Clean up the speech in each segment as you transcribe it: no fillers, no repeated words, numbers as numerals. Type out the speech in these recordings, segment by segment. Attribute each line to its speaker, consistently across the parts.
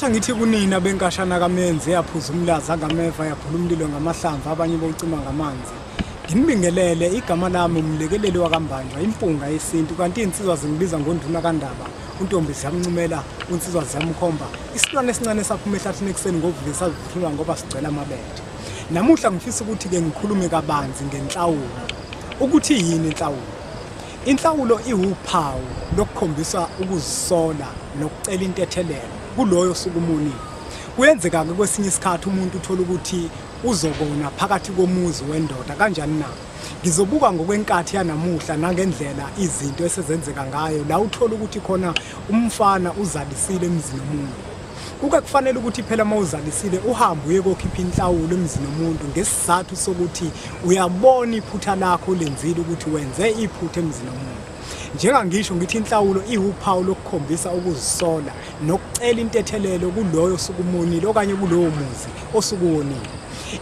Speaker 1: Ngithatha ngithi kunina benkashana kaMenzi yaphuza umlaza ngameva yaphula umlilo ngamahlamvu abanye bocima ngamanzi. Ngimbingelele igama lami umlekeleli waKambanjwa impunga yesintu kanti insizwa zingibiza ngonduna kaNdaba untombizi yamncumela unsizwa ziyamkhomba isilwane esincane saphuma ehlathini ekseni ngovuke sazivuthulwa ngoba sigcela amabethe. Namuhla ngifisa ukuthi ke ngikhulume kabanzi ngenhlawulo. Ukuthi yini inhlawulo? Inhlawulo iwuphawu lokukhombisa ukuzisola nokucela intethelelo kuloyo sukumunini. Kuyenzeka ke kwesinye isikhathi umuntu uthola ukuthi uzobona phakathi komuzi wendoda kanjani na. Ngizobuka ngokwenkathi yanamuhla nangendlela izinto esezenzeka ngayo la uthola ukuthi khona umfana uzalisile emzini womuntu. Kuke kufanele ukuthi phela mawuzalisile uhambe uye kokhipha inhlawulo emzini womuntu ngesizathu sokuthi uyabona iphutha lakho lenzile ukuthi wenze iphutha emzini womuntu. Njengangisho ngithi inhlawulo iwuphawu lokukhombisa ukuzisola nokucela intethelelo kuloyo sukumonile okanye kulowo muzi osukuwonile.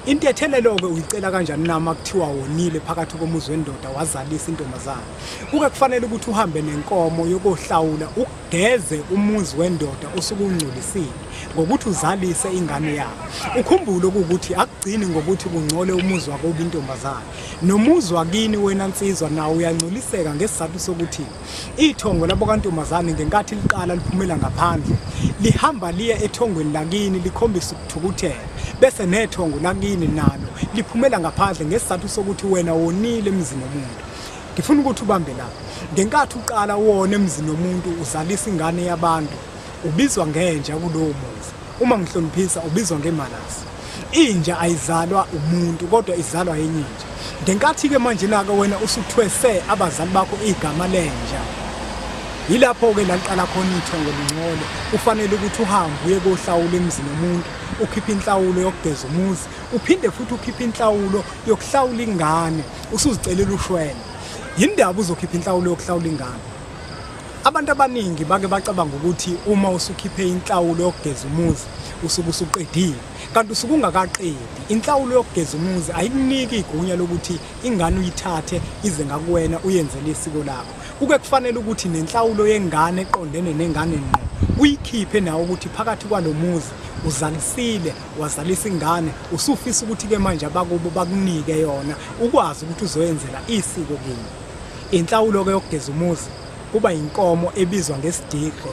Speaker 1: Intethelelo ke uyicela kanjani nama kuthiwa wonile phakathi komuzi wendoda wazalisa intombazana. Kuke kufanele ukuthi uhambe nenkomo yokohlawula ugeze umuzi wendoda osukungcolisile ngokuthi uzalise ingane yakho. Ukhumbule ukuthi akugcini ngokuthi kungcole umuzi wako intombazana. Nomuzi wakini wena nsizwa nawo uyangcoliseka ngesizathu sokuthi ithongo labo kantombazana ngenkathi liqala liphumela ngaphandle lihamba liye ethongweni lakini likhombisa ukuthukuthela bese nethongo lakini nalo liphumela ngaphandle ngesizathu sokuthi wena wonile emzini womuntu. Ngifuna ukuthi ubambe lapha. Ngenkathi uqala wona emzini womuntu uzalisa ingane yabantu ubizwa ngenja kulowo muzi. Uma ngihloniphisa ubizwa ngemalasi. Inja ayizalwa umuntu kodwa izalwa yenyinja. Ngenkathi ke manje naka wena usuthwese abazali bakho igama lenja. Yilapho ke laqala khona ithongo lingcole. Kufanele ukuthi uhambe uye kohlawula emzini womuntu ukhipha inhlawulo yokugeza umuzi uphinde futhi ukhipha inhlawulo yokuhlawula ingane usuzicelela ushwele. Yindaba uzokhipha inhlawulo yokuhlawula ingane. Abantu abaningi bake bacabanga ukuthi uma usukhiphe inhlawulo yokugeza umuzi usuke usuqedile kanti usuke ungakaqedi. Inhlawulo yokugeza umuzi ayikuniki igunya lokuthi ingane uyithathe ize ngakuwena uyenzele isiko lakho. Kuke kufanele ukuthi nenhlawulo yengane eqondene nengane ngqo uyikhiphe nawo ukuthi phakathi kwalomuzi uzalisile wazalisa ingane usufisa ukuthi ke manje abakubo bakunike yona ukwazi ukuthi uzoyenzela isiko kini. Inhlawulo ke yokugeza umuzi kuba inkomo ebizwa ngesidikhe.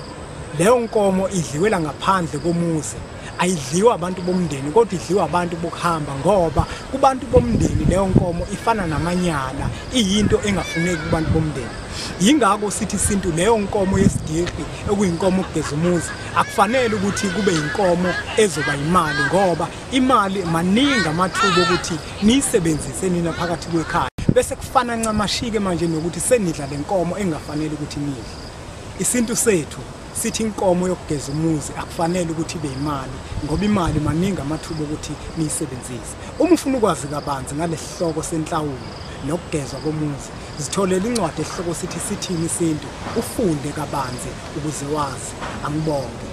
Speaker 1: Leyo nkomo idliwela ngaphandle komuzi. Ayidliwa abantu bomndeni kodwa idliwa abantu bokuhamba ngoba kubantu bomndeni leyo nkomo ifana namanyala iyinto engafuneki kubantu bomndeni. Yingakho sithi isintu leyo nkomo yesidikhe ekuyinkomo ukugeza umuzi akufanele ukuthi kube inkomo ezoba imali ngoba imali maningi amathuba ukuthi niyisebenzise nina phakathi kwekhaya bese kufana ncamashike manje nokuthi senidla lenkomo engafanele ukuthi nidle. Isintu sethu sithi inkomo yokugeza umuzi akufanele ukuthi ibe imali ngoba imali maningi amathuba ukuthi niyisebenzise. Uma ufuna ukwazi kabanzi ngalesihloko senhlawulo nokugezwa komuzi zitholela incwadi esihloko sithi sithini isintu ufunde kabanzi ukuze wazi. Angibonge.